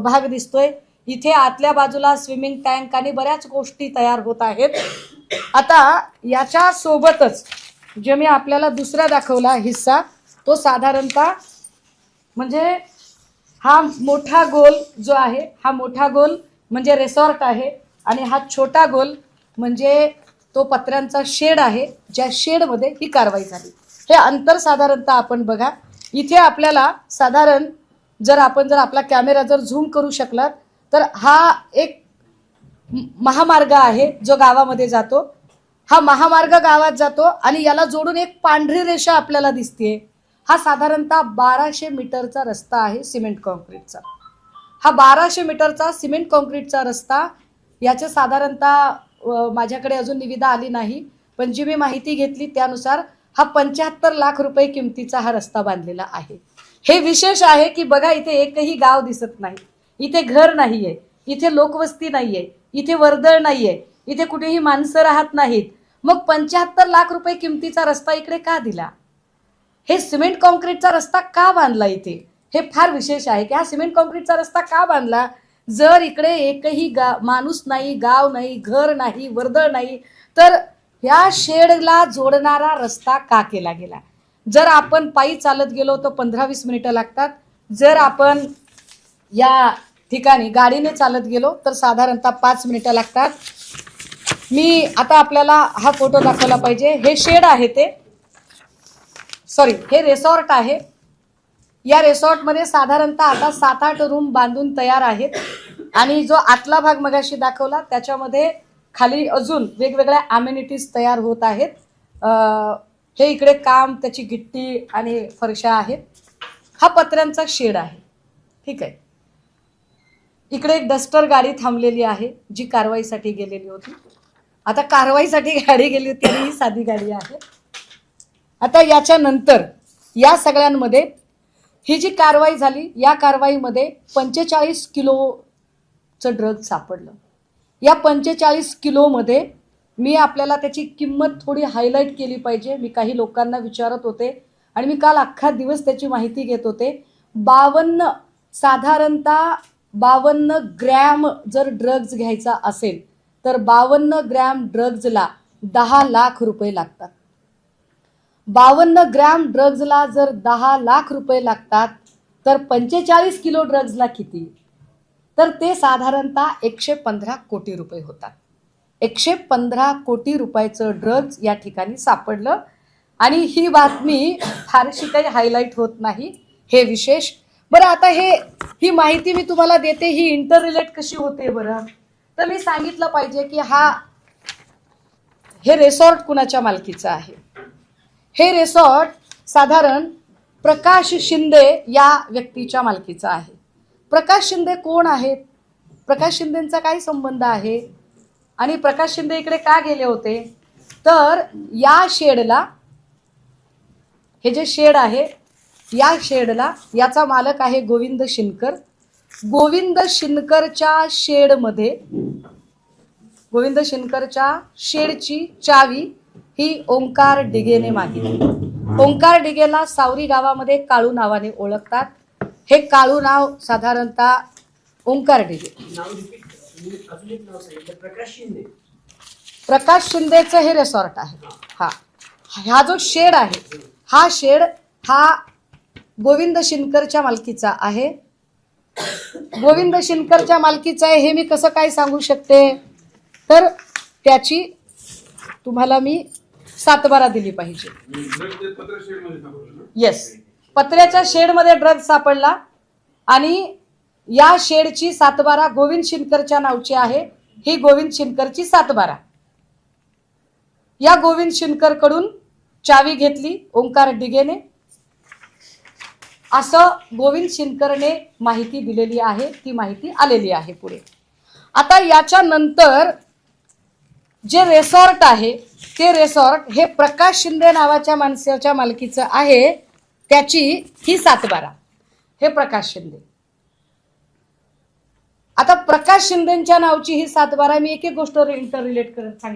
भाग दिसतोय। इथे आतल्या बाजूला स्विमिंग टँक आणि बऱ्याच गोष्टी तयार होत आहेत। आता याच्या सोबतच जे मी आपल्याला दुसरा दाखवला हिस्सा तो साधारणतः म्हणजे हा मोठा गोल जो आहे हा मोठा गोल म्हणजे रिसॉर्ट आहे आणि हा छोटा गोल म्हणजे तो पत्र्यांचा शेड आहे, ज्या शेडमध्ये ही कारवाई झाली। हे अंतर साधारणतः आपण बघा, इथे आपल्याला साधारण जर आपला कॅमेरा जर झूम करू शकलात तर हा एक महामार्ग आहे जो गावामध्ये जातो। हा महामार्ग गावात जातो आणि याला जोडून एक पांढरी रेषा आपल्याला दिसते। हा साधारणतः 1200 मीटरचा रस्ता आहे सिमेंट कॉन्क्रीटचा। हा 1200 मीटरचा सिमेंट कॉन्क्रीटचा रस्ता, याचे साधारणतः माझ्याकडे अजून निविदा आली नाही, पण जी मी माहिती घेतली त्यानुसार हा 75 लाख रुपये किमतीचा हा रस्ता बांधलेला आहे। हे विशेष आहे की बघा, इथे एकही गाव दिसत नाही, इथे घर नाहीये, इथे लोकवस्ती नाहीये, इथे वर्दळ नाहीये, इथे कुठेही माणसं राहत नाहीत। मग 75 लाख रुपये किमतीचा रस्ता इकडे का दिला? हे सिमेंट कॉन्क्रीटचा रस्ता का बांधला इथे? हे फार विशेष आहे की हा सिमेंट कॉन्क्रीटचा रस्ता का बांधला? जर इकडे एकही माणूस नाही, गाव नाही, घर नाही, वर्दळ नाही, तर या शेडला जोडणारा रस्ता का केला गेला? जर आपण पायी चालत गेलो तर 15-20 मिनिटं लागतात, जर आपण या ठिकाणी गाडीने चालत गेलो तर साधारणतः 5 मिनिटं लागतात। मी आता आपल्याला हा फोटो दाखवला पाहिजे। हे शेड आहे, हे रिसॉर्ट आहे। या रिसॉर्टमध्ये साधारणतः आता 7-8 रूम बांधून तयार आहेत आणि जो आतला भाग मगाशी दाखवला त्याच्यामध्ये खाली अजून वेगवेगळ्या अमेनिटीज तयार होत आहेत। हे इकडे काम, त्याची गिट्टी आणि फरशा आहेत। हा पत्र्यांचा शेड आहे, ठीक आहे। इकडे एक डस्टर गाडी थांबलेली आहे जी कारवाईसाठी गेलेली होती। आता कारवाईसाठी गाडी गेली होती आणि ही साधी गाडी आहे। आता याच्या नंतर या सगळ्यांमध्ये ही जी कारवाई झाली, या कारवाईमध्ये 45 किलोचं ड्रग सापडलं। या 45 किलोमध्ये मी आपल्याला त्याची किंमत थोडी हायलाईट केली पाहिजे। मी काही लोकांना विचारत होते आणि मी काल अख्खा दिवस त्याची माहिती घेत होते। 52 ग्रॅम जर ड्रग्ज घ्यायचा असेल तर 52 ग्रॅम ड्रग्जला 10 लाख रुपये लागतात। 52 ग्रॅम ड्रग्जला जर 10 लाख रुपये लागतात तर 45 किलो ड्रग्जला किती? तर ते साधारणतः 115 कोटी रुपये होतात। 115 कोटी रुपयाचं ड्रग्ज या ठिकाणी सापडलं आणि ही बातमी फारशी काही हायलाईट होत नाही, हे विशेष। बरं, आता ही माहिती मी तुम्हाला देते, ही इंटर रिलेट कशी होते बरं? तर मी सांगितलं पाहिजे की हे रिसॉर्ट कुणाच्या मालकीचं आहे? हे रिसॉर्ट साधारण प्रकाश शिंदे या व्यक्तीच्या मालकीचं आहे। प्रकाश शिंदे कोण आहेत? प्रकाश शिंदेंचा काय संबंध आहे आणि प्रकाश शिंदे इकडे का गेले होते? तर या शेडला, हे जे शेड आहे या शेडला, याचा मालक आहे गोविंद शिनकर। गोविंद शिनकरच्या शेडची चावी ही ओंकार डिगेने मागितली। ओंकार डिगेला सावरी गावामध्ये काळू नावाने ओळखतात। हे काळू नाव साधारणतः ओंकार डिगे, प्रकाश शिंदेचं हे रिसॉर्ट आहे। हा जो शेड आहे, हा शेड हा गोविंद शिनकरच्या मालकीचा आहे। गोविंद शिनकरच्या मालकीचा आहे हे मी कसं काय सांगू शकते? तर त्याची तुम्हाला मी सातबारा दिली पाहिजे। येस, पत्र्याच्या शेडमध्ये ड्रग सापडला आणि या शेडची सातबारा गोविंद शिनकरच्या नावची आहे। ही गोविंद शिनकरची सातबारा, या गोविंद शिनकर कडून चावी घेतली ओंकार डिगेने, असं गोविंद शिनकरने माहिती दिलेली आहे। ती माहिती आलेली आहे पुढे। आता याच्या नंतर जे रिसॉर्ट आहे ते रिसॉर्ट हे प्रकाश शिंदे नावाच्या माणसाच्या मालकीचं आहे। त्याची ही सातबारा, हे प्रकाश शिंदे। आता प्रकाश शिंदेच्या नावची ही सातबारा, मी एक एक गोष्ट इंटर रिलेट करत सांगितलं।